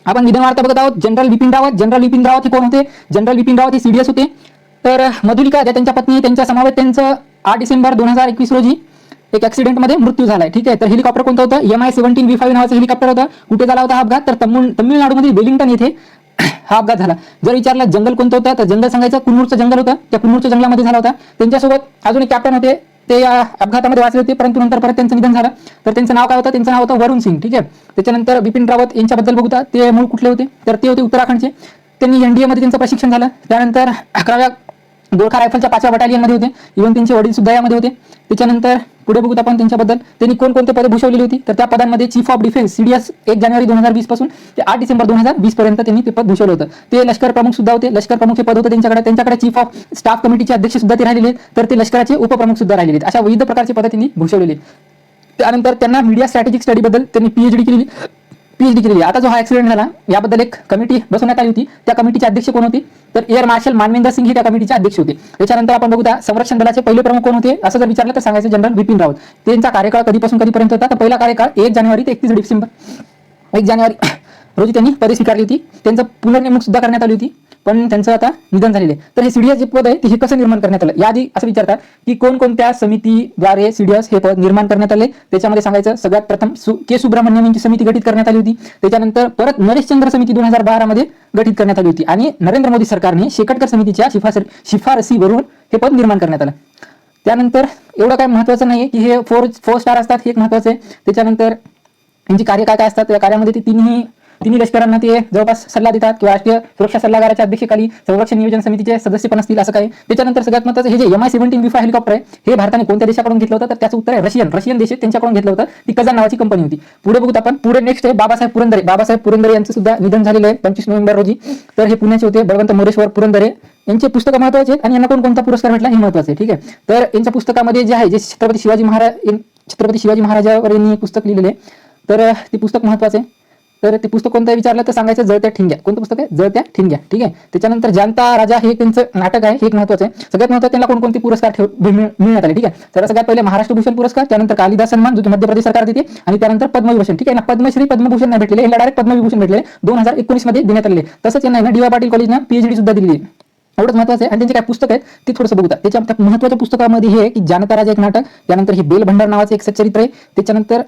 आपण विधान वार्ता बघत आहोत. जनरल बिपिन रावत. जनरल बिपिन रावत हे कोण होते? जनरल बिपिन रावत हे सीडीएस होते. तर मधुलिका ज्या त्यांच्या पत्नी त्यांच्या समवेत त्यांचं 8 डिसेंबर 2021 रोजी एक ऍक्सिडेंटमध्ये मृत्यू झालाय. ठीक आहे. तर हेलिकॉप्टर कोणतं होतं? MI-17V5 नावाचं हेलिकॉप्टर होतं. कुठे झाला होता हा अपघात? तर तमिळनाडूमध्ये वेलिंग्टन येथे हा अपघात झाला. जर विचारलं जंगल कोणतं होतं तर जंगल सांगायचं कुन्नूरचं जंगल होतं. त्या कुन्नूरच्या जंगलामध्ये झाला होता. त्यांच्यासोबत अजून एक कॅप्टन होते, ते या अपघातामध्ये वाचले होते, परंतु नंतर परत त्यांचं निधन झालं. तर त्यांचं नाव काय होतं? त्यांचं नाव होतं वरुण सिंग. ठीक आहे. त्याच्यानंतर बिपिन रावत यांच्याबद्दल बघूया. ते मूळ कुठले होते? तर ते होते उत्तराखंडचे. त्यांनी NDA मध्ये त्यांचं प्रशिक्षण झालं. त्यानंतर 11व्या गोरखा रायफलच्या 5व्या बटालियनमध्ये होते. इव्हन त्यांचे वडील सुद्धा यामध्ये होते. त्याच्यानंतर पुढे बघूत आपण त्यांच्याबद्दल. त्यांनी कोणकोणते पदे भूषवलेली होती? तर त्या पदांमध्ये चीफ ऑफ डिफेन्स CDS 1 जानेवारी 2020 पासून ते 8 डिसेंबर 2020 पर्यंत त्यांनी ते पद भूषवलं होतं. ते लष्कर प्रमुख सुद्धा होते. लष्कर प्रमुख हे पद होतं त्यांच्याकडे चीफ ऑफ स्टाफ कमिटीचे अध्यक्ष सुद्धा ते राहिलेले. तर ते लष्कराचे उपप्रमुख सुद्धा राहिलेले. अशा विविध प्रकारचे पद त्यांनी भूषवलेली. त्यानंतर त्यांना मीडिया स्ट्रॅटेजिक स्टडी बद्दल त्यांनी PhD केलेली. आता जो हा ऍक्सिडेंट झाला याबद्दल एक कमिटी बसवण्यात आली होती. त्या कमिटीचे अध्यक्ष कोण होते? तर एअर मार्शल मानविंदर सिंग हे त्या कमिटीचे अध्यक्ष होते. त्याच्यानंतर आपण बघूया संरक्षण दलाचे पहिले प्रमुख कोण होते असं जर विचारलं तर सांगायचं जनरल बिपिन रावत. त्यांचा कार्यकाळ कधीपासून कधीपर्यंत होता? तर पहिला कार्यकाळ 1 जानेवारी ते 31 डिसेंबर 1 जानेवारी रोजी त्यांनी पदे स्वीकारली होती. त्यांचं पुनर्नेमणूक सुद्धा करण्यात आली होती, पण त्यांचं आता निधन झालेले. तर हे CDS जे पद आहे ते हे कसं निर्माण करण्यात आलं? याआधी असं विचारतात की कोणकोणत्या समितीद्वारे CDS हे पद निर्माण करण्यात आले. त्याच्यामध्ये सांगायचं सगळ्यात प्रथम के सुब्रमण्यम यांची समिती गठीत करण्यात आली होती. त्याच्यानंतर परत नरेशचंद्र समिती 2012 मध्ये गठीत करण्यात आली होती. आणि नरेंद्र मोदी सरकारने शेकटकर समितीच्या शिफारसीवरून हे पद निर्माण करण्यात आलं. त्यानंतर एवढं काय महत्त्वाचं नाही की हे 4 स्टार असतात, हे एक महत्त्वाचं आहे. त्याच्यानंतर यांची कार्य काय असतात? त्या कार्यामध्ये ते तिन्ही लष्करांना ते जवळपास सल्ला देतात किंवा राष्ट्रीय सुरक्षा सल्लागाराच्या अध्यक्षतेखाली संरक्षण नियोजन समितीचे सदस्य पण असतील असं काही. त्याच्यानंतर सगळ्यात महत्त्वाचं हे जे MI-17V5 हेलिकॉप्टर आहे हे भारताने कोणत्या देशाकडून घेतलं होतं? तर त्याचं उत्तर आहे रशियन देश त्यांच्याकडून घेतलं होतं. ती कझान नावाची कंपनी होती. पुढे बघूत आपण. पुढे नेक्स्ट आहे बाबासाहेब पुरंदरे यांचं सुद्धा निधन झालेलं आहे 25 नोव्हेंबर रोजी. तर हे पुण्याचे होते. बळवंत मोरेश्वर पुरंदरे यांचे पुस्तकं महत्त्वाचे आहेत आणि यांना कोणता पुरस्कार भेटला हे महत्त्वाचं आहे. ठीक आहे. तर यांच्या पुस्तकामध्ये जे आहे जे छत्रपती शिवाजी महाराजांवर यांनी पुस्तक लिहिलेले आहे. तर ते पुस्तक महत्त्वाचं आहे. तर ते पुस्तक कोणतं विचारलं तर सांगायचं जळत्या ठिणग्या. कोणतं पुस्तक आहे? जळत्या ठिणग्या. ठीक आहे. त्याच्यानंतर जानता राजा हे त्यांचं नाटक आहे, हे एक महत्त्वाचं आहे. सगळ्यात महत्त्वाचं त्यांना कोणकोणते पुरस्कार मिळण्यात आले. ठीक आहे. तर सगळ्यात पहिले महाराष्ट्र भूषण पुरस्कार, त्यानंतर कालिदास सन्मान जो मध्य प्रदेश सरकार देते, आणि त्यानंतर पद्मविभूषण. ठीक आहे ना. पद्मश्री पद्मभूषण नाही भेटलेले, यांना डायरेक्ट पद्मविभूषण भेटले 2019 मध्ये देण्यात आले. तसंच यांना DY पाटील कॉलेजनं PhD सुद्धा दिली. एवढंच महत्त्वाचं आहे. आणि त्यांचे काय पुस्तक आहेत ते थोडंसं बघूया. त्याच्या महत्त्वाच्या पुस्तकामध्ये हे की जानता राजा एक नाटक, त्यानंतर हे बेल भंडार नावाचं एक सच्चरित्र आहे. त्याच्यानंतर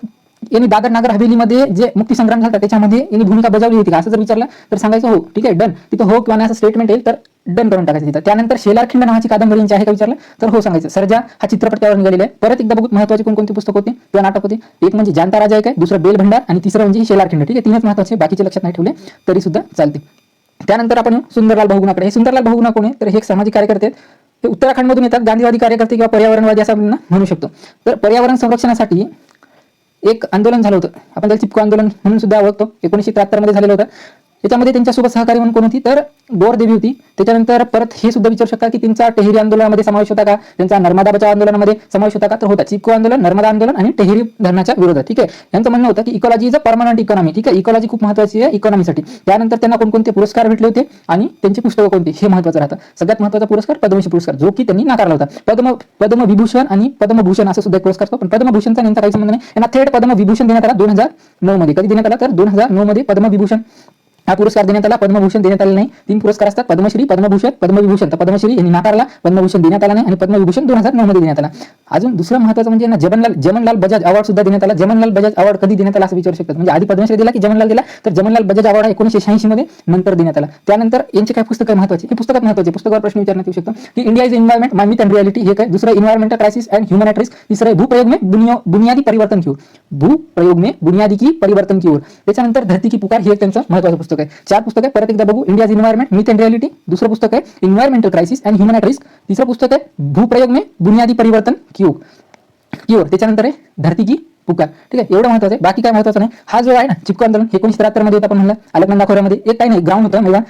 यांनी दादर नागर हवेलीमध्ये जे मुक्ती संग्राम झाला त्याच्यामध्ये यांनी भूमिका बजावली होती का असं जर विचारलं तर सांगायचं हो. ठीक आहे. डन. तिथं हो किंवा नाही असं स्टेटमेंट येईल तर डन करून टाकायचं तिथं. त्यानंतर शेलारखिंड नावाची कादंबरी यांची आहे का विचारलं तर हो सांगायचं. सर्जा हा चित्रपट त्यावर निघालेला आहे. परत एकदा बघून महत्त्वाचे कोणकोणते पुस्तक होते किंवा नाटक होते? एक म्हणजे जानता राजा एक आहे, दुसरं बेल भंडार आणि तिसरं म्हणजे शेलारखिंड. ठीक आहे. तीनच महत्त्वाचे, बाकीचे लक्षात नाही ठेवले तरी सुद्धा चालते. त्यानंतर आपण सुंदरलाल बहुगुणाकडे. हे सुंदरलाल बहुगुणा कोण आहे? तर हे एक सामाजिक कार्यकर्ते आहेत. ते उत्तराखंडमधून येतात. गांधीवादी कार्यकर्ते किंवा पर्यावरणवादी असं म्हणू शकतो. तर पर्यावरण संरक्षणासाठी एक आंदोलन झालं होतं, आपण त्याला चिपको आंदोलन म्हणून सुद्धा ओळखतो. 1973 मध्ये झालेलं होतं. त्याच्यामध्ये त्यांच्यासोबत सहकारी म्हणून कोण होती? तर गौरदेवी होती. त्याच्यानंतर परत हे सुद्धा विचारू शकता की त्यांचा टेहरी आंदोलनामध्ये समावेश होता का, त्यांचा नर्मदा बचाव आंदोलनामध्ये समावेश होता का? तर होता. चिपको आंदोलन, नर्मदा आंदोलन आणि टेहरी धरणाच्या विरोधात. ठीक आहे. यांचं म्हणणं होतं की ecology is a permanent economy. ठीक आहे. इकॉलॉजी खूप महत्त्वाची आहे इकॉनॉमीसाठी. त्यानंतर त्यांना कोणकोणते पुरस्कार भेटले होते आणि त्यांची पुस्तकं कोणती हे महत्त्वाचं राहतं. सगळ्यात महत्त्वाचा पुरस्कार पद्मश्री पुरस्कार, जो की त्यांनी नाकारला होता. पद्मविभूषण आणि पद्मभूषण असं सुद्धा एक पुरस्कार असतो, पण पद्मभूषणचा यांचा काही संबंध नाही. यांना थेट पद्मविभूषण देण्यात आला 2009 मध्ये. कधी देण्यात आला? तर 2009 मध्ये पद्मविभूषण हा पुरस्कार देण्यात आला. पद्मभूषण देण्यात आले नाही. 3 पुरस्कार असतात, पद्मश्री, पद्मभूषण, पद्मविभूषण. तर पद्मश्री यांनी नाकारला, पद्मभूषण देण्यात आला नाही आणि पद्मविभूषण 2009 मध्ये देण्यात आला. अजून दुसरं महत्त्वाचं म्हणजे यांना जमनलाल बजाज अवॉर्ड सुद्धा देण्यात आला. जमनलाल बजाज अवॉर्ड कधी देण्यात आला असं विचारू शकतात. म्हणजे आधी पद्मश्री दिला की जमनलाल दिला? तर जमनलाल बजाज अवॉर्ड 1986 मध्ये नंतर देण्यात आला. त्यानंतर यांचे काय पुस्तक महत्त्वाचे? हे पुस्तकात महत्त्वाचे पुस्तकावर प्रश्न विचारण्यात येऊ शकतो की India is environment my myth and reality हे काय? दुसरं environmental crisis and human risk. तिसरं भूप्रयोग में बुनियादी परिवर्तन की ओर. भूप्रयोग में बुनियादी की परिवर्तन की ओर. त्याच्यानंतर धरती की पुकार हे एक त्यांचं महत्त्वाचं पुस्तक आहे. 4 पुस्तक आहे. परत एकदा बघू. India is environment myth and reality, दुसरं पुस्तक आहे environmental crisis and human risk, तिसरं पुस्तक आहे भूप्रयोग में बुनियादी परिवर्तन की ओर. त्याच्यानंतर आहे धरती की पुकार. ठीक आहे. एवढं महत्त्वाचं आहे, बाकी काय महत्त्वाचं नाही. हा जो आहे ना चिपको आंदोलन 1973 मध्ये होता. आपण म्हणलं अलकनंदा खोऱ्यामध्ये एक काही नाही ग्राउंड होतं, मैदान.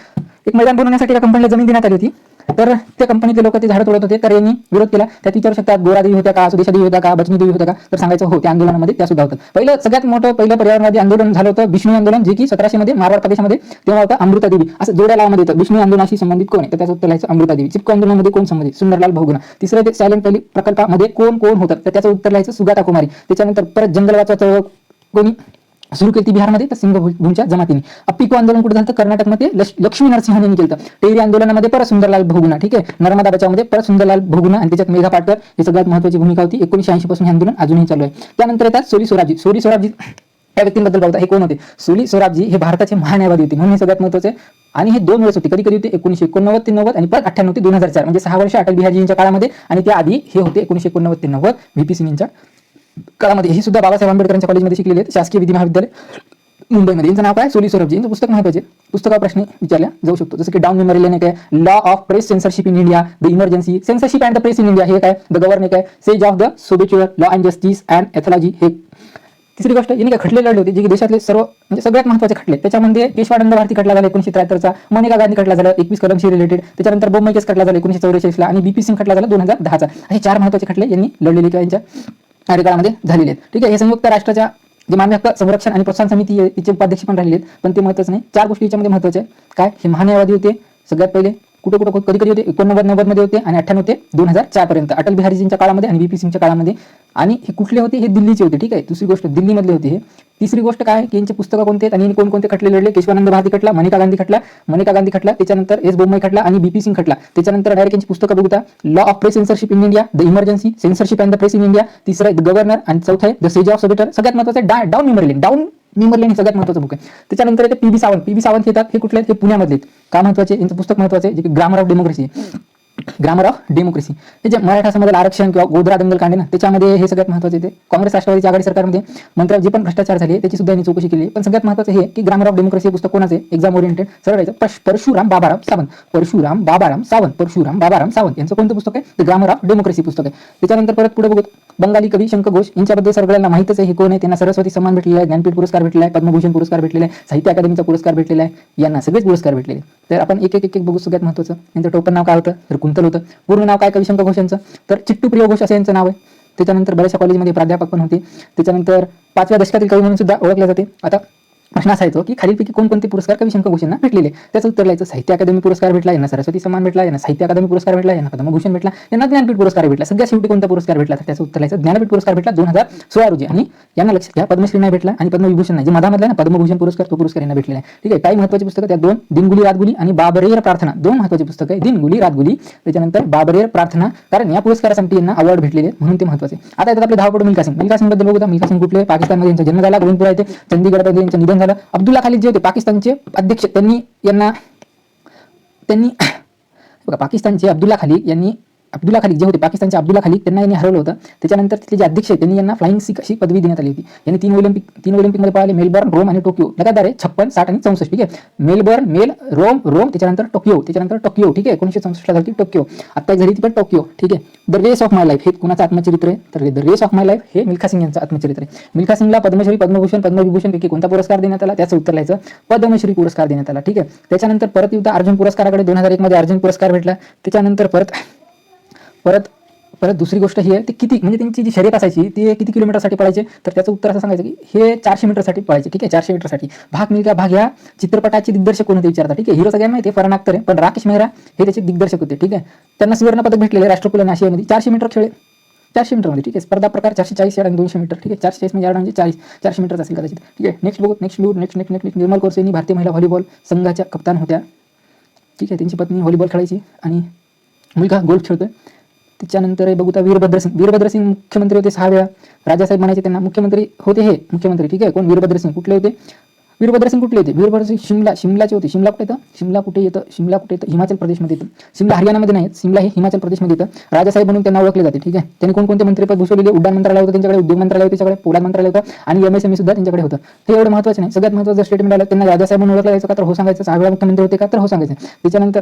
एक मैदान बनवण्यासाठी एका कंपनीला जमीन देण्यात आली होती. तर त्या कंपनीतले लोक ते झाडं तोडत होते. तर यांनी विरोध केला. त्यात विचारू शकतात गोरादेवी होत्या का, सुदेशादेवी होत्या का, बचनी देवी होत्या का? तर सांगायचं हो, त्या आंदोलनामध्ये त्या सुद्धा होतं. पहिलं सगळ्यात मोठं पर्यावरणवादी आंदोलन झालं होतं बिष्णू आंदोलन, जे की 1700 मध्ये मारवाड प्रदेशामध्ये तेव्हा होतं. अमृतादेवी असं जोड्या लावामध्ये येतं. बिष्णू आंदोलनाशी संबंधित कोण आहे? तर त्याचं उत्तर लिहायचं अमृतादेवी. चिपको आंदोलनामध्ये कोण संबंधित? सुंदरलाल बहुगुणा. तिसरं ते सायलेंट व्हॅली प्रकल्पामध्ये कोण होतं? तर त्याचं उत्तर लिहायचं सुगाता कुमारी. त्याच्यानंतर परत जंगल वाचवा चळवळ कोणी? सुरू केली ती बिहारमध्ये, तर सिंगभूमच्या जमातीने. अप्पिको आंदोलन कुठे झालं तर कर्नाटकमध्ये लक्ष्मी नरसिंहन यांनी केलं. टेहरी आंदोलनामध्ये परत सुंदरलाल बहुगुणा, ठीक आहे, नर्मदा बचावमध्ये परत सुंदरलाल बहुगुणा आणि त्याच्यात मेघा पाटकर ही सगळ्यात महत्त्वाची भूमिका होती. 1980 पासून हे आंदोलन अजूनही चालू आहे. त्यानंतर येतात सोली सोराबजी. सोली सोराबजी या व्यक्तींबद्दल बघता, हे कोण होते? सोली सोराबजी हे भारताचे महान्यायवादी होते, म्हणून हे सगळ्यात महत्त्वाचे. आणि हे 2 वेळेस होते, कधी कधी होते 1989 ते 90 आणि परत 98 ते 2004, म्हणजे 6 वर्ष अटल बिहारीजींच्या काळामध्ये. आणि त्याआधी हे होते 1989 ते 90 व्हीपी सिंग यांच्या काळामध्ये. हे सुद्धा बाबासाहेब आंबेडकरांच्या कॉलेजमध्ये शिकलेले आहेत, शासकीय विधी महाविद्यालय मुंबईमध्ये. यांचं नाव काय? सोली सोराबजी. यांचं पुस्तक महत्त्वाचे, पुस्तकावर प्रश्न विचारला जाऊ शकतो, जसं की डाऊन मेमरी लेणे काय, law of press censorship in India, the emergency censorship and the press in India हे काय, द गव्हर्नर काय, सेज ऑफ द सोबेच्युअर, law and justice and ethology हे. तिसरी गोष्ट, यांनी काय खटले लढले होते, जे की देशातले सर्व म्हणजे सगळ्यात महत्त्वाचे खटले. त्याच्यामध्ये पेशवानंद भारती खटला झाला 1973चा, मनेका गांधी खटला झाला 21 कलमशी रिलेटेड, त्याच्यानंतर बोम्मई केस खटला झाला 1944 ला, आणि बीपी सिंग खटला झाला 2010चा. हे 4 महत्त्वाचे खटले यांनी लढलेले किंवा यांच्या कार्यकाळामध्ये झालेले आहेत. ठीक आहे, हे संयुक्त राष्ट्राच्या जे मानवी हक्क संरक्षण आणि प्रोत्साहन समिती तिचे उपाध्यक्ष पण राहिलेत, पण ते महत्त्वाचं नाही. 4 गोष्टी याच्यामध्ये महत्त्वाच्या आहेत. काय? हे महान्यायवादी होते सगळ्यात पहिले. कुठे कधी कधी होते 89-90 मध्ये होते आणि 98 ते 2004 पर्यंत अटल बिहारीजींच्या काळामध्ये आणि व्हीपी सिंगच्या काळामध्ये. आणि हे कुठले होते? हे दिल्लीचे होते. ठीक आहे, दुसरी गोष्ट दिल्लीमधले होते हे. तिसरी गोष्ट काय की यांचे पुस्तकं कोणते आहेत आणि कोणकोणते खटले लढले? केशवानंद भारती खटला, मनेका गांधी खटला, त्याच्यानंतर एस बोम्मई खटला आणि बीपी सिंग खटला. त्याच्यानंतर डायरेक्ट यांची पुस्तकं बघूया, law of press censorship in India, the emergency censorship and the press in India. तिसरं आहे द गव्हर्नर आणि चौथं आहे द सेज ऑफ सोबेटर. सगळ्यात महत्त्वाचं आहे डाऊन मेमरी लेन सगळ्यात महत्त्वाचं बुक आहे. त्याच्यानंतर येते पी बी सावंत येतात. हे कुठले आहेत? हे पुण्यामधले. का महत्त्वाचे? यांचं पुस्तक महत्त्वाचे आहे, जे की ग्रामर ऑफ डेमोक्रेसी. हे जे मराठा समाजाला आरक्षण किंवा गोधरा दंगल कांडे ना, त्याच्यामध्ये हे सगळ्यात महत्त्वाचे ते. काँग्रेस राष्ट्रवादीच्या आघाडी सरकारमध्ये मंत्र्यावर जे पण भ्रष्टाचार झाले त्याची सुद्धा यांनी चौकशी केली. पण सगळ्यात महत्त्वाचं हे की ग्रामर ऑफ डेमोक्रेसी हे पुस्तक कोणाचे? एक्झाम ओरिएंटेड, सरळ राहायचं, परशुराम बाबाराम सावंत यांचं कोणतं पुस्तक आहे? द ग्रामर ऑफ डेमोक्रेसी पुस्तक आहे. त्याच्यानंतर परत पुढे बघू, बंगाली कवी शंकर घोष यांच्याबद्दल सगळ्यांना माहितच आहे. हे कोण आहे? त्यांना सरस्वती सन्मान भेटलेला आहे, ज्ञानपीठ पुरस्कार भेटलेला आहे, पद्मभूषण पुरस्कार भेटलेला आहे, साहित्य अकादमीचा पुरस्कार भेटलेला आहे, यांना सगळेच पुरस्कार भेटलेले. तर आपण एक एक बघू. सगळ्यात महत्त्वाचं यांचं टोपण नाव काय होतं? तर कुंतल होतं. पूर्ण नाव काय कवी शंकर घोष यांचं? तर चिट्टू प्रिय घोष असं यांचं नाव आहे. त्याच्यानंतर बऱ्याचशा कॉलेजमध्ये प्राध्यापक पण होते. त्याच्यानंतर 5व्या दशकातील कवी म्हणून सुद्धा ओळखले जाते. आता प्रश्न असा येतो की खालीलपैकी कोणकोणते पुरस्कार कवी शंकर घोष यांना भेटलेले? त्याचं उत्तर लिहायचं. साहित्य अकादमी पुरस्कार भेटला, यांना सरस्वती सन्मान भेटला, यांना साहित्य अकादमी पुरस्कार भेटला, यांना पद्मभूषण भेटला, यांना ज्ञानपीठ पुरस्कार भेटला. सगळ्यात शेवटी कोणता पुरस्कार भेटला? तर त्याचं उत्तर लिहायचं. ज्ञानपीठ पुरस्कार भेटला 2016 रोजी. आणि यांना लक्षात घ्या, पद्मश्री नाही भेटला आणि पद्मविभूषण नाही, जे मधामधला ना पद्मभूषण पुरस्कार, तो पुरस्कार यांना भेटलेला आहे. ठीक आहे, काही महत्त्वाची पुस्तकं त्या 2, दिनगुली रातगुली आणि बाबरेर प्रार्थना. 2 महत्त्वाची पुस्तकं आहे, दिनगुली रातगुली, त्याच्यानंतर बाबरेर प्रार्थना, कारण या पुरस्कारासाठी यांना अवॉर्ड भेटलेले म्हणून ते महत्त्वाचे. आता येतात आपले धावपटू मिल्खा सिंग बद्दल बघूया. मिल्खा सिंग कुठले? पाकिस्तानमध्ये यांचा जन्म झाला, गोविंदपुरा येथे, चंदीगडमध्ये यांचं निधन झालं. अब्दुल्ला खालिद जे होते पाकिस्तानचे अध्यक्ष, त्यांनी बघा, पाकिस्तानचे अब्दुल्ला खालिद जे होते पाकिस्तानचे अब्दुल्ला खालिद, त्यांना यांनी हरवलं होतं. त्याच्यानंतर तिथले जे अध्यक्ष आहेत त्यांनी यांना फ्लाइंग सिख अशी पदवी देण्यात आली होती. यांनी 3 ऑलिम्पिकमध्ये पळाले, मेलबर्न, रोम आणि टोकियो. लगातार आहे 56, 60 आणि 64. ठीक आहे, मेलबर्न, रोम, त्याच्यानंतर टोकियो. ठीक आहे, 1964 ला झाली टोकियो. आता झाली ती पण टोकियो. ठीक आहे. The race of my life हे कुणाचं आत्मचरित्र आहे? तर the race of my life हे मिल्खा सिंग यांचं आत्मचरित्र आहे. मिल्खा सिंगला पद्मश्री, पद्मभूषण, पद्मविभूषण पैकी कोणता पुरस्कार देण्यात आला? त्याचं उत्तर लिहायचं. पद्मश्री पुरस्कार देण्यात आला. ठीक आहे. त्याच्यानंतर परत युद्ध अर्जुन पुरस्काराकडे 2001 मध्ये अर्जुन पुरस्कार भेटला. त्याच्यानंतर परत दुसरी गोष्ट ही आहे, ते किती म्हणजे त्यांची जी शर्यत असायची ते किती किलोमीटरसाठी पळायचे? तर त्याचं उत्तर असं सांगायचं की हे 400 मीटरसाठी पळायचे. ठीक आहे, 400 मीटरसाठी. भाग मिल्खा भाग या चित्रपटाचे दिग्दर्शक कोण होते विचारतात. ठीक आहे, हिरो सगळ्यांना माहिती आहे, फरहान अख्तर आहे, पण राकेश मेहरा हे त्याचे दिग्दर्शक होते. ठीक आहे, त्यांना सुवर्ण पदक भेटलेले राष्ट्रकुल आशियामध्ये 400 मीटर खेळ, 400 मीटरमध्ये. ठीक आहे, स्पर्धा प्रकार 440 यार्ड आणि 200 मीटर. ठीक आहे, 440 यार्ड म्हणजे 400 मीटर असेल कदाचित. ठीक आहे, नेक्स्ट निर्मल कौर यांनी भारतीय महिला व्हॉलीबॉल संघाच्या कप्तान होत्या. ठीक आहे, त्यांची पत्नी व्हॉलीबॉल खेळायची आणि मुलगा गोल्फ खेळतोय. त्याच्यानंतर बघू तर वीरभद्र सिंग मुख्यमंत्री होते 6 वेळा. राजासाहेब म्हणायचे त्यांना, मुख्यमंत्री होते हे मुख्यमंत्री. ठीक आहे, कोण? वीरभद्र सिंग. कुठले होते? वीरभद्र सिंग शिमलाचे होते. शिमला कुठे येतं? हिमाचल प्रदेशमध्ये येतं. शिमला हरियाणामध्ये नाही, शिमला हे हिमाचल प्रदेशमध्ये येतं. राजासाहेब म्हणून त्यांना ओळखले जाते. ठीक आहे, त्यांनी कोणकोणते मंत्रिपद भूषवलेले? उड्डाण मंत्रालय होतं त्यांच्याकडे, उद्योग मंत्रालय होते त्याच्याकडे, पोलाद मंत्रालय होतं आणि MSME सुद्धा त्यांच्याकडे होतं. हे एवढं महत्त्वाचं नाही. सगळ्यात महत्त्वाचं स्टेटमेंट आलं, त्यांना राजासाहेब म्हणून ओळखलं जायचं का? तर हो सांगायचं. 6 वेळा मुख्यमंत्री होते का? तर हो सांगायचं. त्याच्यानंतर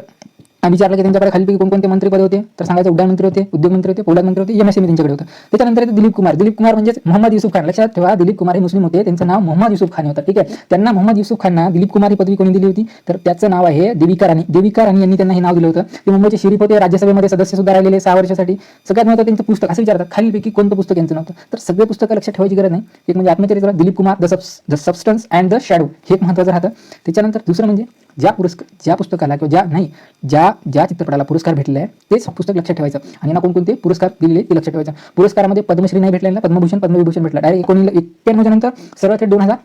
विचारलं की त्यांच्याकडे खालीपैकी कोणकोणते मंत्रिपद होते? तर सांगायचं उड्डाण मंत्री होते, उद्योग मंत्री होते, पोलाद मंत्री होते, MSME त्यांच्याकडे होतं. त्याच्यानंतर दिलीप कुमार म्हणजे मोहम्मद युसुफ खान. लक्षात ठेवा, दिलीप कुमार हे मुस्लिम होते, त्यांचं नाव मोहम्मद युसुफ खान होतं. ठीक आहे, त्यांना मोहम्मद युसुफ खानना दिलीप कुमार ही पदवी कोणी दिली होती? तर त्याचं नाव आहे देविका राणी यांनी त्यांना हे नाव दिलं होतं. ते मुंबईचे शरीफ होते, राज्यसभेमध्ये सदस्य सुद्धा राहिलेले 6 वर्षासाठी. सगळ्यात महत्त्वाचं त्यांचं पुस्तक असं विचारतात खालीपैकी कोणतं पुस्तक यांचं नव्हतं? तर सगळे पुस्तकं लक्षात ठेवायची गरज नाही. एक म्हणजे आत्मचरित्र Dilip Kumar, the substance and the shadow हे एक महत्त्वाचं राहतं. त्याच्यानंतर दुसरं म्हणजे ज्या पुस्तकाला किंवा ज्या चित्रपटाला पुरस्कार भेटलेला आहे तेच पुस्तक लक्षात ठेवायचं. आणि यांना कोणकोणते पुरस्कार दिलेले ते लक्षात ठेवायचं. पुरस्कारामध्ये पद्मश्री नाही भेटलेला, पद्मभूषण, पद्मविभूषण भेटला. डायरेक्ट 1991 नंतर सर्वात 2000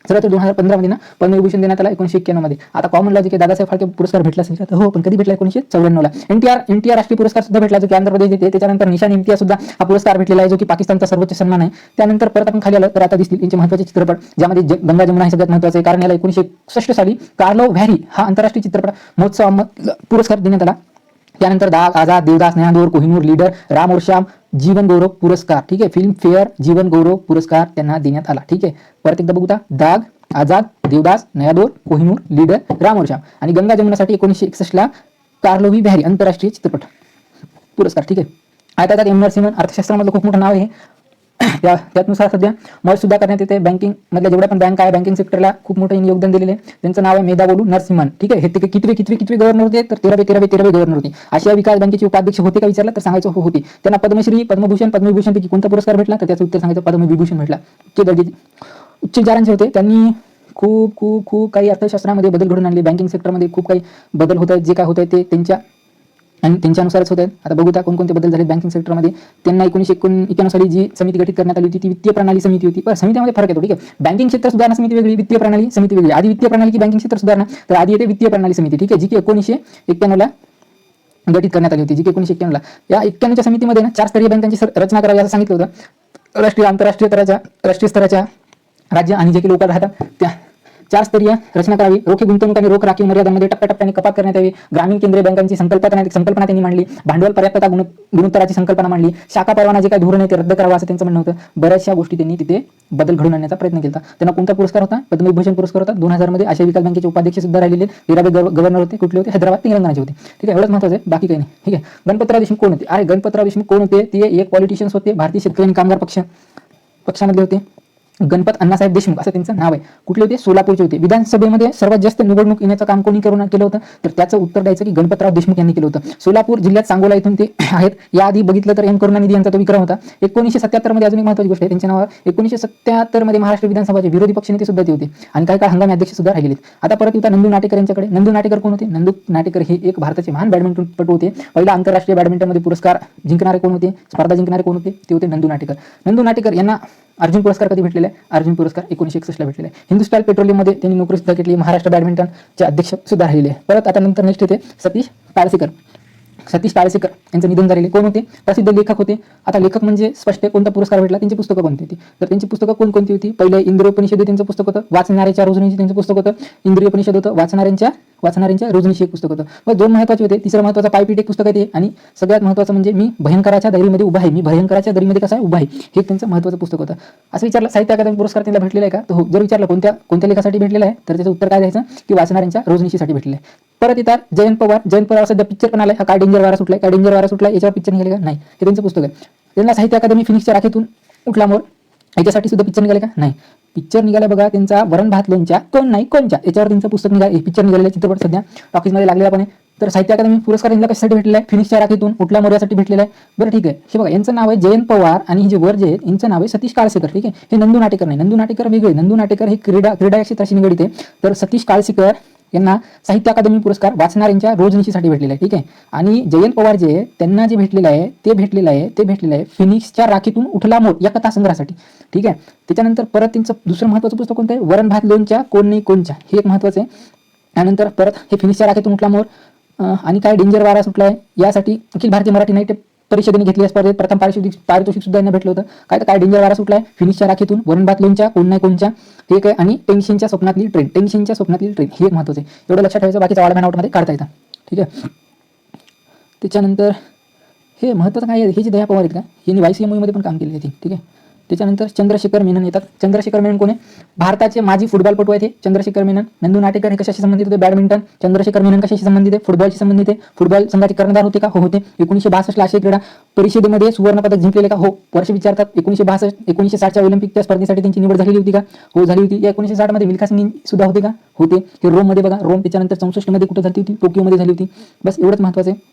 चला तर 2015 मध्ये ना पद्मविभूषण देण्यात आला 1991 मध्ये. आता कॉमन लॉजिक आहे, दादासाहेब फाळके पुरस्कार भेटला असेल का? तर हो, पण कधी भेटला? 1994 ला. एनटीआर राष्ट्रीय पुरस्कार सुद्धा भेटला, जो की आंध्र प्रदेश देते. त्याच्यानंतर निशान इम्तियाज सुद्धा हा पुरस्कार भेटलेला आहे, जो की पाकिस्तानचा सर्वोच्च सन्मान आहे. त्यानंतर परत आपण खाली आलो तर आता दिसतील यांचे महत्त्वाचे चित्रपट, ज्यामध्ये गंगा जमुना हे सगळ्यात महत्त्वाचे आहे, कारण याला 1961 साली कार्लो व्हॅरी हा आंतरराष्ट्रीय चित्रपट महोत्सव पुरस्कार देण्यात आला. त्यानंतर दाग, आझाद, देवदास, नयादोर, कोहिनूर, लीडर, राम और श्याम जीवन गौरव पुरस्कार, ठीक आहे, फिल्म फेअर जीवन गौरव पुरस्कार त्यांना देण्यात आला. ठीक आहे, परत एकदा बघूया. दाग, आझाद, देवदास, नयादोर, कोहिनूर, लीडर, राम और श्याम. आणि गंगा जमुनासाठी 1961 ला कार्लोवी व्हॅरी आंतरराष्ट्रीय चित्रपट पुरस्कार. ठीक आहे. आता त्यात एम नरसिंहन अर्थशास्त्रामधलं खूप मोठं नाव आहे. त्यानुसार सध्या मर्ज सुद्धा करण्यात येते. बँकिंग मधल्या जेवढ्या पण बँक आहे, बँकिंग सेक्टरला खूप मोठं योगदान दिलेले आहे. त्यांचं नाव आहे मेधावोलू नरसिंहन. ठीक आहे. हे कितवे गव्हर्नर होते? तर 13वे गव्हर्नर होते. आशिया विकास बँकेचे उपाध्यक्ष होते का विचारला तर सांगायचं हो होते. त्यांना पद्मश्री, पद्मभूषण पैकी कोणता पुरस्कार भेटला? तर त्याचं उत्तर सांगायचं पद्मविभूषण भेटला. उच्च विचारांचे होते. त्यांनी खूप काही अर्थशास्त्रामध्ये बदल घडून आणले. बँकिंग सेक्टरमध्ये खूप काही बदल होत आहेत. जे काय होत आहे ते त्यांच्यानुसारच होत आहेत. आता बघूया कोणकोणते बदल झाले बँकिंग सेक्टरमध्ये. त्यांना 1991 साली जी समिती गठीत करण्यात आली होती ती वित्तीय प्रणाली समिती होती. पण समितीमध्ये फरक येतो. ठीक आहे. बँकिंग क्षेत्र सुधारणा समिती वेगळी, वित्तीय प्रणाली समिती वेगळी. आधी वित्तीय प्रणाली की बँकिंग क्षेत्र सुधारणा? तर आधी येते वित्तीय प्रणाली समिती. ठीक आहे, जी की 1991 ला गठीत करण्यात आली होती, जी की 1991 ला. या 91च्या समितीमध्ये ना 4 स्तरीय बँकांची रचना करावी असं सांगितलं होतं. राष्ट्रीय, आंतरराष्ट्रीय स्तराच्या, राष्ट्रीय स्तराच्या, राज्य आणि जे काही लोक राहतात त्या 4 स्तरीय रचना करावी. रोखी गुंतवणूक आणि रोख राखीव मर्यादांमध्ये टप्प्याटप्प्याने कपात करण्यात यावी. ग्रामीण केंद्रीय बँकांची संकल्पना त्यांनी मांडली. भांडवल पर्याप्तता गुणोत्तराची संकल्पना मांडली. शाखा परवाना जे काही धोरण आहे ते रद्द करावं असं त्यांचं म्हणणं होतं. बऱ्याचशा गोष्टी त्यांनी तिथे बदल घडवून आणण्याचा प्रयत्न केला. त्यांना कोणता पुरस्कार होता? पद्मविभूषण पुरस्कार होता. 2000 मध्ये आशिया विकास बँकेचे उपाध्यक्ष सुद्धा राहिलेले. 13वे गव्हर्नर होते. कुठले होते? हैदराबाद तेलंगणाचे होते. ठीक आहे, एवढंच महत्त्वाचं आहे, बाकी काही नाही. ठीक आहे. गणपतराव देशमुख कोण होते? अरे गणपतराव देशमुख कोण होते? ते एक पॉलिटिशियन्स होते. भारतीय शेतकरी आणि कामगार पक्षामधले होते. गणपत अण्णासाहेब देशमुख असं त्यांचं नाव आहे. कुठले होते? सोलापूरचे होते. विधानसभेमध्ये सर्वात जास्त निवडणूक येण्याचं काम कोणी केलं होतं? तर त्याचं उत्तर द्यायचं की गणपतराव देशमुख यांनी केलं होतं. सोलापूर जिल्ह्यात सांगोला इथून ते आहेत. याआधी बघितलं तर एम करुणानिधी यांचा तो विक्रम होता. 1977 मध्ये अजून एक महत्त्वाची गोष्ट आहे त्यांच्या नावावर. 1977 मध्ये महाराष्ट्र विधानसभाचे विरोधी पक्षनेते सुद्धा ते होते आणि काही हंगामी अध्यक्ष सुद्धा राहिलेत. आता परत येतात नंदू नाटेकर यांच्याकडे. नंदू नाटेकर कोण होते? नंदू नाटेकर हे एक भारताचे महान बॅडमिंटनपटू होते. पहिला आंतरराष्ट्रीय बॅडमिंटनमध्ये पुरस्कार जिंकणारे कोण होते? स्पर्धा जिंकणारे कोण होते? ते होते नंदू नाटेकर. नंदू नाटेकर यांना अर्जुन पुरस्कार कधी भेटलेला आहे? अर्जुन पुरस्कार 1961 ला भेटलेला आहे. हिंदुस्तान पेट्रोलियम मध्ये त्यांनी नोकरी सुद्धा केली. महाराष्ट्र बॅडमिंटनचे अध्यक्ष सुद्धा राहिले. परत आता नंतर नेक्स्ट येते सतीश टाळसेकर यांचं निधन झालेले. कोण होते? प्रसिद्ध लेखक होते. आता लेखक म्हणजे स्पष्ट कोणता पुरस्कार भेटला? त्यांची पुस्तकं कोणती होती? तर त्यांची पुस्तकं कोणकोणती होती? पहिले इंद्रियोपनिषद त्यांचं पुस्तक होतं. वाचणाऱ्याच्या रोजनीशी त्यांचं पुस्तक होतं. इंद्रियोपनिषद होतं. वाचणाऱ्यांच्या रोजनीशी एक पुस्तक होतं. मग 2 महत्त्वाचे होते. तिसरं महत्त्वाचं पायपीट एक पुस्तक आहे ते. आणि सगळ्यात महत्त्वाचं म्हणजे मी भयंकराच्या दरीमध्ये उभा आहे. मी भयंकराच्या दरीमध्ये कसं आहे? उभा आहे. हे त्यांचं महत्त्वाचं पुस्तक होतं. असं विचारलं साहित्य अकादमी पुरस्कार त्यांना भेटलेला आहे का? तर हो. जर विचारलं कोणत्या लेखासाठी भेटलेला आहे तर त्याचं उत्तर काय द्यायचं की वाचणाऱ्यांच्या रोजनीशीसाठी भेटलेलं आहे. परत येतात जयंत पवार सध्या पिक्चर पण आलाय. काय डेंजर वारा सुटलाय याच्यावर पिक्चर निघाले का? नाही. हे त्यांचं पुस्तक आहे. त्यांना साहित्य अकादमी फिनिक्सच्या राखीतून उठला मोर याच्यासाठी सुद्धा पिक्चर निघाले का? नाही. पिक्चर निघाला बघा त्यांचा वरण भात लोणच्या कोण नाही कोणच्या याच्यावर त्यांचं पुस्तक निघाले. पिक्चर निघालेला चित्रपट सध्या टॉकीजमध्ये लागलेला पण आहे. तर साहित्य अकादमी पुरस्कार यांना कशासाठी भेटलेला आहे? फिनिक्सच्या राखीतून उठला मोर यासाठी भेटलेला आहे. बरं ठीक आहे. हे बघा यांचं नाव आहे जयंत पवार आणि हे जे वर जे आहेत यांचं नाव आहे सतीश काळसेकर. ठीक आहे. हे नंदू नाटेकर नाही. नंदू नाटेकर वेगळे. नंदू नाटेकर हे क्रीडा क्षेत्राशी निगडीत आहे. तर सतीश काळसेकर यांना साहित्य अकादमी पुरस्कार वाचणाऱ्यांच्या रोजनिशीसाठी भेटलेला आहे. ठीक आहे. आणि जयंत पवार जे त्यांना जे भेटलेलं आहे ते भेटलेलं आहे फिनिक्सच्या राखीतून उठला मोर या कथासंग्रहासाठी. ठीक आहे. त्याच्यानंतर परत त्यांचं दुसरं महत्त्वाचं पुस्तक कोणतं आहे? वरण भात लोणच्या कोण नाही कोणच्या हे एक महत्त्वाचं आहे. त्यानंतर परत हे फिनिक्सच्या राखीतून उठला मोर आणि काय डेंजर वारा सुटलाय यासाठी अखिल भारतीय मराठी नाट्य परिषदेने घेतलेल्या स्पर्धेत प्रथम पारितोषिक सुद्धा यांना भेटलं होतं. काय डेंजर वारा सुटलाय, फिनिक्सच्या राखीतून, वरण भात लोणच्या कोण नाही कोणच्या, ठीक आहे, आणि टेन्शनच्या स्वप्नातली ट्रेन हे एक महत्त्वाचं आहे. एवढं लक्षात ठेवायचं. बाकीचा ऑल मॅन आउटमध्ये काढता येतं. ठीक आहे. त्याच्यानंतर हे महत्त्वाचं काय आहे? हे जे दया पवार आहेत का यांनी YCMO मध्ये पण काम केले आहे. ठीक आहे. त्याच्यानंतर चंद्रशेखर मेनन येतात. चंद्रशेखर मेनन कोण आहे? भारताचे माजी फुटबॉलपटू आहेत हे चंद्रशेखर मेनन. नंदू नाटेकर हे कशाशी संबंधित होते? बॅडमिंटन. चंद्रशेखर मेनन कशाशी संबंधित आहे? फुटबॉलशी संबंधित आहे. फुटबॉल संघाचे कर्णधार होते का? हो होते. 1962 ला आशिया क्रीडा परिषदेमध्ये सुवर्ण पदक जिंकलेले का? हो. वर्ष विचारतात. 1962 1960च्या ऑलिम्पिकच्या स्पर्धेसाठी त्यांची निवड झालेली होती का? हो झाली होती. या 1960 मध्ये मिल्खा सिंग सुद्धा होते का? होते. हे रोम मध्ये बघा. रोम. त्याच्यानंतर 64 मध्ये कुठे झाली होती? टोकियोमध्ये झाली होती. बस एवढंच महत्त्वाचं आहे.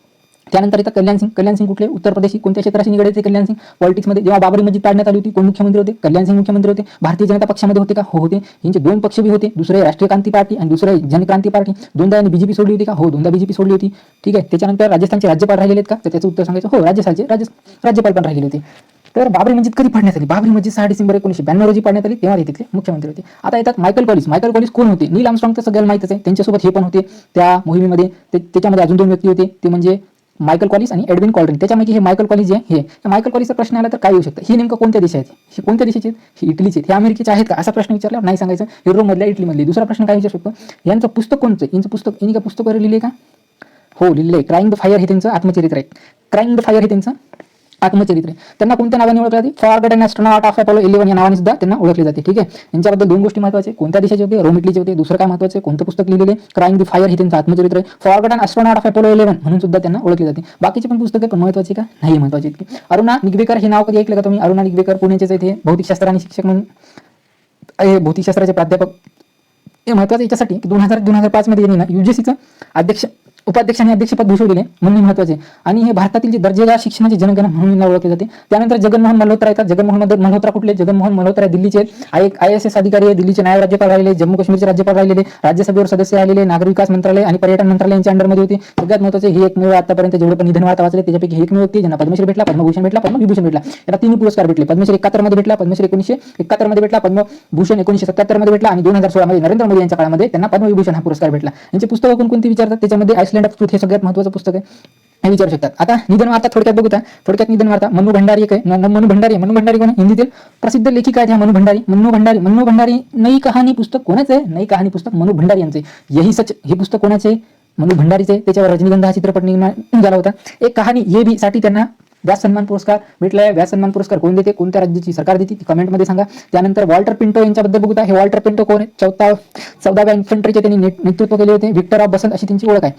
त्यानंतर येतात कल्याण सिंग कुठले उत्तर प्रदेश कोणत्या क्षेत्राशी निगडीत आहे कल्याण सिंग पॉलिटिक्समध्ये जेव्हा बाबरी मस्जिद पाडण्यात आली होती कोण मुख्यमंत्री होते कल्याण सिंग मुख्यमंत्री होते भारतीय जनता पक्षामध्ये होते का हो होते यांचे दोन पक्ष बी होते दुसरे राष्ट्रीय क्रांती पार्टी आणि दुसरे जनक्रांती पार्टी दोनदा यांनी बीजेपी सोडली होती का हो दोनदा बीजेपी सोडली होती ठीक आहे त्याच्यानंतर राजस्थानचे राज्यपाल राहिलेले आहेत का तर त्याचं उत्तर सांगायचं हो राज्यपाल पण राहिलेले होते तर बाबरी मस्जिद कधी पाडण्यात आली बाबरी मस्जिद 6 डिसेंबर 1992 रोजी पाडण्यात आली तेव्हा ते तिथले मुख्यमंत्री होते आता येतात मायकल कॉलिस कोण होते नील आर्मस्ट्रॉंग तर सगळ्यांना माहितच आहे त्यांच्यासोबत हे पण होते त्या मोहिमेमध्ये त्याच्यामध्ये अजून दोन व्यक्ती होते ते म्हणजे मायकल कॉलिस आणि एडविन कॉल्ड्रिन त्याच्यामध्ये हे मायकल कॉलिस जे हे मायकल कॉलिसचा प्रश्न आला तर काय येऊ शकतं ही नेमकं कोणत्या देशाचे हे कोणत्या देशाचे हे इटलीचे हे अमेरिकेचे आहेत का असा प्रश्न विचारला नाही सांगायचं हे रोममधल्या इटलीमधले दुसरा प्रश्न काय विचारू शकतो यांचं पुस्तक कोणतं यांचं पुस्तक यांनी का पुस्तकावर लिहिले का हो लिहिले आहे क्राईंग द फायर हे त्यांचं आत्मचरित्र आहे क्राईंग द फायर हे त्यांचं आत्मचरित्र त्यांना कोणत्या नावाने ओळखले जाते फॉरगॉटन ॲस्ट्रोनॉट ऑफ अपोलो 11 या नावाने सुद्धा त्यांना ओळखले जाते ठीक आहे यांच्याबद्दल दोन गोष्टी महत्त्वाचे कोणत्या देशाचे होते रोम इटलीचे होते दुसरं काय महत्त्वाचे कोणतं पुस्तक लिहिलेले क्राईंग द फायर हे त्यांचं आत्मचरित्र आहे फॉरगॉटन ॲस्ट्रोनॉट ऑफ अपोलो 11 म्हणून सुद्धा त्यांना ओळखले जाते बाकीचे पण पुस्तके पण महत्त्वाचे का नाही महत्त्वाचे इतके अरुणा निगवेकर हे नाव कधी ऐकलं का तुम्ही अरुणा निगवेकर पुण्याचेच आहेत हे भौतिकशास्त्र आणि शिक्षक म्हणून भौतिकशास्त्राचे प्राध्यापक हे महत्त्वाचं याच्यासाठी की 2005 मध्ये यांनी ना UGCचं उपाध्यक्ष आणि अध्यक्षपद भूषवलेले म्हणून महत्त्वाचे आणि हे भारतातील जे दर्जेदार शिक्षणाचे जनगण म्हणून ओळखले जाते त्यानंतर जगनमोहन मल्होत्रा येतात जगनमोहन मल्होत्रा कुठले जगनमोहन मल्होत्रा दिल्लीचे IAS अधिकारी आहे दिल्लीचे नायब राज्यपाल राहिलेले जम्मू काश्मीरचे राज्यपाल राहिलेले राज्यसभेवर सदस्य राहिलेले नागरिक विकास मंत्रालय आणि पर्यटन मंत्रालय यांच्या अंडरमध्ये होते सगळ्यात महत्त्वाचे हे एकमेव आतापर्यंत जेवढे पण निधन वार्ता वाचले त्याच्यापैकी एकमेव व्यक्ती ज्यांना पद्मश्री भेटला पद्मभूषण भेटला पद्मविभूषण भेटला याला तीन पुरस्कार भेटले पद्मश्री 71 मध्ये भेटला पद्मश्री 1971 मध्ये भेटला पद्मभूषण 1977 मध्ये भेटला आणि 2016 मध्ये नरेंद्र मोदी यांच्या काळामध्ये त्यांना पद्मविभूषण हा पुरस्कार भेटला यांचे पुस्तक कोणती विचारतात त्याच्यामध्ये आइसलँड ऑफ ट्रूथ हे सगळ्यात महत्त्वाचं पुस्तक आहे हे विचारू शकतात आता निधन वार्ता थोडक्यात बघूया थोडक्यात निधन वार्ता मनु भंडारी एक आहे मनु भंडारी कोण हिंदीतील प्रसिद्ध लेखिका आहेत ह्या मनु भंडारी नई कहाणी पुस्तक कोणाचं आहे नई कहाणी पुस्तक मनु भंडारी यांचे यही सच हे पुस्तक कोणाचे आहे मनु भंडारीचे त्याच्यावर रजनीगंधा हा चित्रपट निघाला होता एक कहाणी ये बी साठी त्यांना व्यास सन्मान पुरस्कार भेटलाय व्यास सन्मान पुरस्कार कोण देते कोणत्या राज्याची सरकार देते ती कमेंटमध्ये सांगा त्यानंतर वॉल्टर पिंटो यांच्याबद्दल बघूया हे वॉल्टर पिंटो कोण आहे 14व्या इन्फंट्रीचे त्यांनी नेतृत्व केले होते विक्टर ऑफ बसंत अशी त्यांची ओळख आहे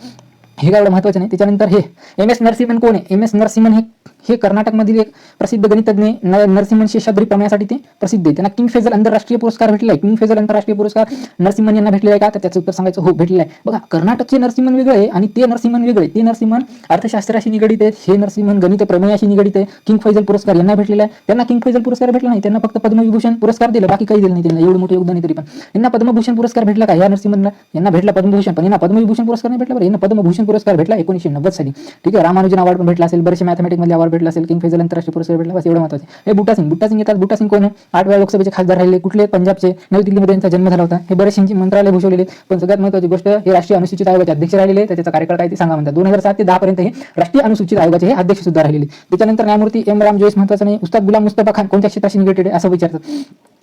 हे काय एवढं महत्त्वाचं नाही त्याच्यानंतर हे MS नरसिंहन कोण आहे MS नरसिंहन हे कर्नाटकमधील एक प्रसिद्ध गणितज्ञ नरसिंहन शेषाद्री प्रमेयासाठी ते प्रसिद्ध आहे त्यांना किंग फैजल आंतरराष्ट्रीय पुरस्कार भेटला आहे किंग फैजल आंतरराष्ट्रीय पुरस्कार नरसिंहन यांना भेटलेला आहे का तर त्याचं उत्तर सांगायचं हो भेटलेलं आहे बघा कर्नाटकचे नरसिंहन वेगळे आहे आणि ते नरसिंहन वेगळे ते नरसिंहन अर्थशास्त्राशी निगडीत आहेत हे नरसिंहन गणित प्रमेयाशी निगडीत आहे किंग फैजल पुरस्कार यांना भेटलेला आहे त्यांना किंग फैजल पुरस्कार भेटला नाही त्यांना फक्त पद्मविभूषण पुरस्कार दिला बाकी काही दिलं नाही त्यांना एवढं मोठं योगदान तरी पण यांना पद्मभूषण पुरस्कार भेटला का या नरसिंहनला यांना भेटला पद्मभूषण पण यांना पद्मविभूषण पुरस्कार नाही भेटला बरं यांना पद्मभूषण पुरस्कार भेटला 1990 साली ठीक आहे रामानुजन अवॉर्ड पण भेटला असेल बरेचसे मॅथमॅटिक्स मध्ये अवॉर्ड भेटला असेल किंग फैजल आंतरराष्ट्रीय पुरस्कार भेटला बस एवढं महत्त्वाचं हे बुट्टा सिंग येतात बुट्टा सिंग कोण आहे 8 वेळा लोकसभेचे खासदार राहिले कुठले पंजाबचे नवी दिल्लीमध्ये त्यांचा जन्म झाला होता हे बरेचसे मंत्रालय भूषवलेले पण सगळ्यात महत्त्वाची गोष्ट हे राष्ट्रीय अनुसूचित आयोगाचे अध्यक्ष राहिलेले त्याचा कार्यकाळ काय ते सांगा म्हणतात 2007 ते 10 पर्यंत हे राष्ट्रीय अनुसूचित आयोगाचे हे अध्यक्ष सुद्धा राहिलेले त्याच्यानंतर न्यायमूर्ती M राम जोईस महत्त्वाचं नाही उस्ताद गुलाम मुस्तफा खान कोणत्या क्षेत्राशी निगडीत आहे असं विचारतात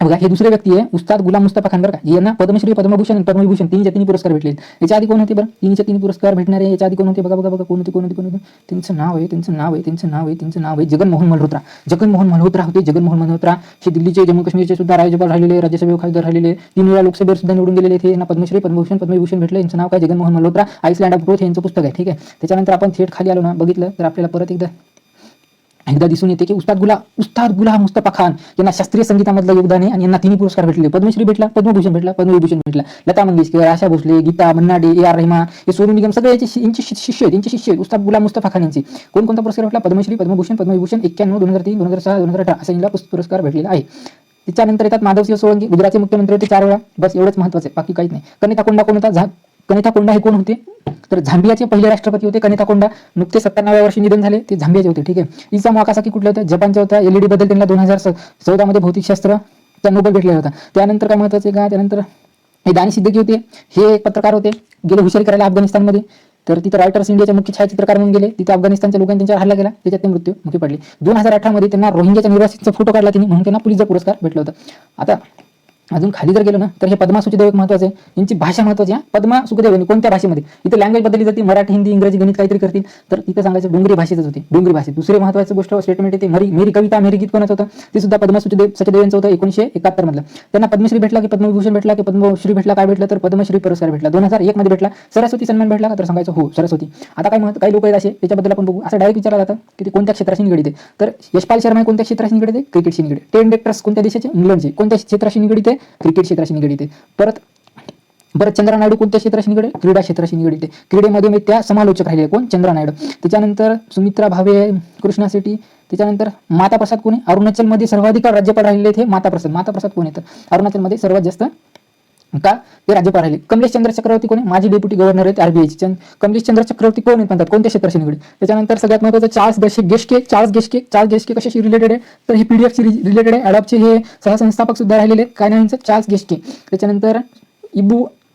बघा हे दुसरे व्यक्ती आहे उस्ताद गुलाम मुस्तफा खान बरं का यांना पद्मश्री पद्मभूषण आणि पद्मविभूषण तीन पुरस्कार भेटले याच्या आधी कोण होते बरं तीन पुरस्कार भेटणारे याच्या आधी कोण होते बघा कोण होते त्यांचं नाव आहे जगनमोहन मल्होत्रा होते जगनमोहन मल्होत्रा हे दिल्लीचे जम्मू काश्मीरचे सुद्धा राज्यपाल राहिलेले राज्यसभेवर खासदार राहिलेले 3 वेळा लोकसभेवर सुद्धा निवडून गेलेले ते यांना पद्मश्री पद्मभूषण पद्मविभूषण भेटलं यांचं नाव काय Jaganmohan Malhotra Iceland of truth यांचं पुस्तक आहे ठीक आहे त्याच्यानंतर आपण थेट खाली आलो ना बघितलं तर आपल्याला परत एकदा दिसून येते की उस्ताद गुलाम मुस्तफा खान यांना शास्त्रीय संगीतामधलं योगदान आहे आणि यांना 3 पुरस्कार भेटले पद्मश्री भेटला पद्मभूषण भेटला पद्मविभूषण भेटला लता मंगेशकर आशा भोसले गीता मन्ना डे AR रहमान हे सोनू निगम सगळे यांचे शिष्य आहेत उस्ताद गुलाम मुस्तफा खान यांचे कोणता पुरस्कार भेटला पद्मश्री पद्मभूषण पद्मविभूषण 91 2003 2006 2018 असा यांना पुरस्कार भेटलेला आहे त्याच्यानंतर येतात माधवसिंह सोळंकी गुजरातचे मुख्यमंत्री होते 4 वेळा बस एवढंच महत्त्वाचं आहे बाकी काहीच नाही कनिता कोंडा कोण होता कनिता कोंडा हे कोण होते तर झांबियाचे पहिले राष्ट्रपती होते कनिता कोंडा नुकते 97व्या वर्षी निधन झाले ते झांबियाचे होते ठीक आहे इसामु वाकासाकी कुठले होते जपानचे होता LED बद्दल त्यांना 2014 मध्ये भौतिकशास्त्राचा नोबेल भेटलेला होता त्यानंतर काय महत्त्वाचे का त्यानंतर हे दानिश सिद्दीकी होते हे एक पत्रकार होते गेले हुशारी करायला अफगाणिस्तानमध्ये तर तिथे रॉयटर्स इंडियाचे मुख्य छायाचित्रकार म्हणून गेले तिथे अफगाणिस्तानच्या लोकांनी त्यांच्यावर हल्ला केला त्याच्यात ते मुक्ती पडले 2018 मध्ये त्यांना रोहिंग्याच्या निर्वासितांचा फोटो काढला त्यांनी म्हणून त्यांना पुलिसचा पुरस्कार भेटला होता आता अजून खाली जर गेलो ना तर हे पद्मा सुखदेव एक महत्त्वाचं आहे यांची भाषा महत्त्वाची आहे पद्मा सुखदेव यांनी कोणत्या भाषेमध्ये इथे लँग्वेज बदलली जाते मराठी हिंदी इंग्रजी गणित काहीतरी करतील तर तिथे सांगायचं डोंगरी भाषेतच होते डोंगरी भाषेत दुसरे महत्त्वाची गोष्ट स्टेटमेंट येते मेरी कविता मेरी गीत कोणाचं होतं ते सुद्धा पद्मा सचदेव यांचं होतं 1971 मधलं त्यांना पद्मश्री भेटला की पद्मविभूषण भेटला की पद्मश्री भेटला काय भेटलं तर पद्मश्री पुरस्कार भेटला 2001 मध्ये भेटला सरस्वती सन्मान भेटला का तर सांगायचं हो सरस्वती आता काही लोक आहेत असे त्याच्याबद्दल आपण बघू असं डायरेक्ट विचारलं जातं की ते कोणत्या क्षेत्राशी निगडीत आहे तर यशपाल शर्मा कोणत्या क्षेत्राशी निगडीत आहे क्रिकेटशी निगडीत 10 डेक्टर्स कोणत्या देशाचे इंग्लंडचे कोणत्या क्षेत्राशी निगडीत आहे क्रिकेट क्षेत्राशी निगडीत आहे परत बरं, चंद्रा नायडू कोणत्या क्षेत्राशी निगडीत? क्रीडा क्षेत्राशी निगडीत आहे. क्रीडेमध्ये त्या समालोचक राहिले. कोण? चंद्रा नायडू. त्याच्यानंतर सुमित्रा भावे, कृष्णा शेट्टी. त्याच्यानंतर माता प्रसाद कोण आहे? अरुणाचलमध्ये सर्वाधिक राज्यपाल राहिलेले आहेत हे माता प्रसाद. माता प्रसाद कोण आहेत? अरुणाचलमध्ये सर्वात जास्त का ते राज्यपाल राहिले. कमलेश चंद्र चक्रवर्ती कोण आहे? माजी डेप्युटी गव्हर्नर आहेत RBI. कमलेश चंद्र चक्रवर्ती कोण आहेत म्हणतात? कोणत्या क्षेत्राशी निगडीत? त्याच्यानंतर सगळ्यात महत्त्वाचं चार्ल्स गेस्के. चार्ल्स गेस्के कशाशी रिलेटेड आहे? तर हे PDF शी रिलेटेड आहे. अडॉपचे हे सहसंस्थापक सुद्धा राहिलेले आहेत. काय नाव यांचं? Charles Geske. त्याच्यानंतर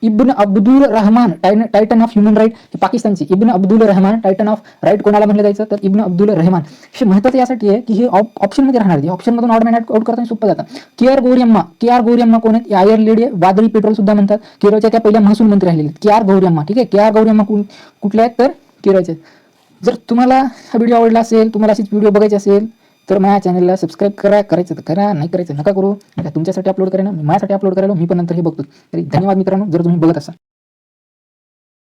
Ibn Abdul Rahman, titan of human right, हे पाकिस्तानचे. Ibn Abdul Rahman, titan of right कोणाला म्हटलं जायचं? तर इब्न अब्दुल रहमान. हे महत्त्वाचं यासाठी आहे की हे ऑप्शनमध्ये राहणार आहे. ऑप्शनमधून आउट करताना सोपं जातं. के आर गौरियम्मा कोण आहेत? आयर लेडी, वादळी पेट्रोल सुद्धा म्हणतात. केरळच्या त्या पहिल्या महसूल मंत्री राहिलेले आहेत के आर गौरियम्मा. ठीक आहे, के आर गौरियम्मा कुठल्या आहेत? तर केरळचे. जर तुम्हाला हा व्हिडिओ आवडला असेल, तुम्हाला अशीच व्हिडिओ बघायचे असेल तर माझ्या चॅनलला सबस्क्राईब करा. करायचं तर करा, नाही करायचं नका करू. तुमच्यासाठी अपलोड करेन, मी माझ्यासाठी अपलोड करायला मी पण नंतर हे बघतो. तरी धन्यवाद मित्रांनो, जर तुम्ही बघत असाल.